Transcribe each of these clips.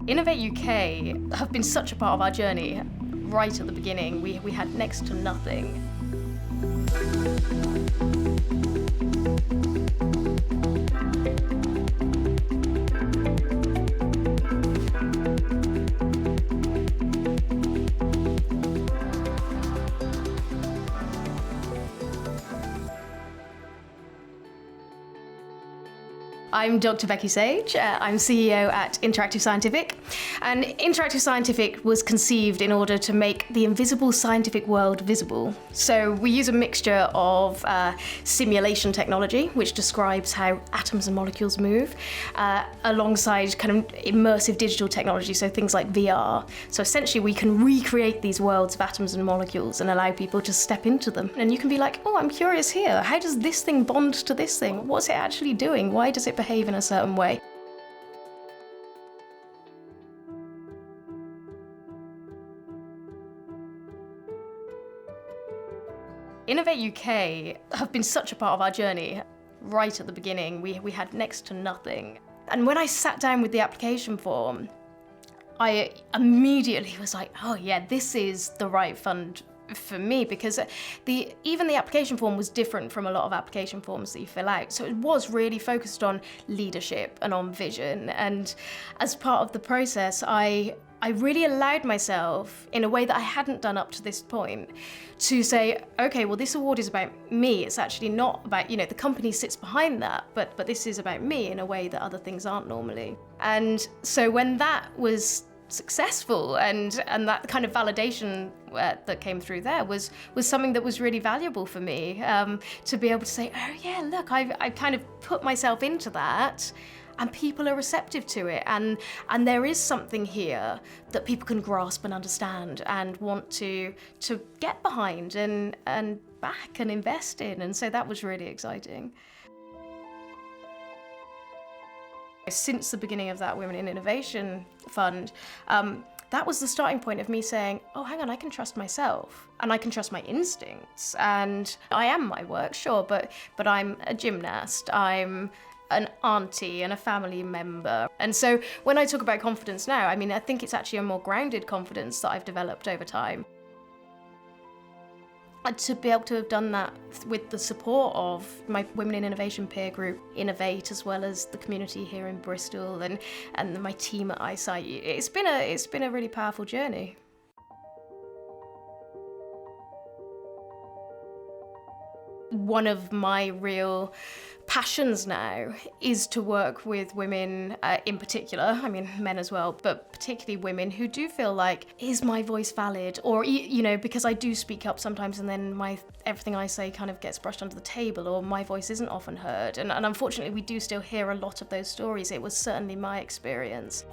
Innovate UK have been such a part of our journey. Right at the beginning, we had next to nothing. I'm Dr Becky Sage. I'm CEO at Interactive Scientific. And Interactive Scientific was conceived in order to make the invisible scientific world visible. So we use a mixture of simulation technology, which describes how atoms and molecules move, alongside kind of immersive digital technology, so things like VR. So essentially we can recreate these worlds of atoms and molecules and allow people to step into them. And you can be like, oh, I'm curious here. How does this thing bond to this thing? What's it actually doing? Why does it behave in a certain way? Innovate UK have been such a part of our journey. Right at the beginning, we had next to nothing. And when I sat down with the application form, I immediately was like, oh yeah, this is the right fund for me, because even the application form was different from a lot of application forms that you fill out. So it was really focused on leadership and on vision. And as part of the process, I really allowed myself, in a way that I hadn't done up to this point, to say, okay, well, this award is about me. It's actually not about, the company sits behind that, but this is about me in a way that other things aren't normally. And so when that was successful, and that kind of validation that came through there was something that was really valuable for me, to be able to say, oh yeah, look, I've kind of put myself into that, and people are receptive to it, and there is something here that people can grasp and understand and want to get behind and back and invest in. And so that was really exciting. Since the beginning of that Women in Innovation Fund, that was the starting point of me saying, oh, hang on, I can trust myself and I can trust my instincts. And I am my work, sure, but I'm a gymnast, I'm an auntie and a family member. And so when I talk about confidence now, I think it's actually a more grounded confidence that I've developed over time. And to be able to have done that with the support of my Women in Innovation peer group, Innovate, as well as the community here in Bristol and my team at iSci, it's been a really powerful journey. One of my real passions now is to work with women in particular, men as well, but particularly women who do feel like, is my voice valid? Or, because I do speak up sometimes and then everything I say kind of gets brushed under the table, or my voice isn't often heard. And unfortunately, we do still hear a lot of those stories. It was certainly my experience.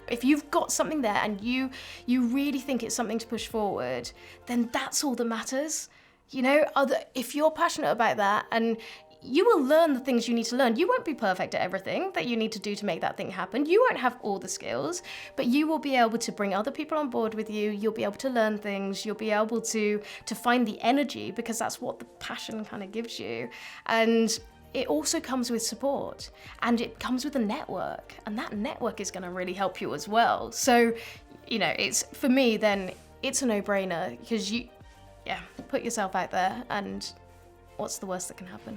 If you've got something there and you really think it's something to push forward, then that's all that matters. If you're passionate about that, and you will learn the things you need to learn. You won't be perfect at everything that you need to do to make that thing happen. You won't have all the skills, but you will be able to bring other people on board with you. You'll be able to learn things. You'll be able to find the energy, because that's what the passion kind of gives you. And it also comes with support, and it comes with a network, and that network is going to really help you as well. So, it's, for me, then it's a no-brainer, because put yourself out there, and what's the worst that can happen?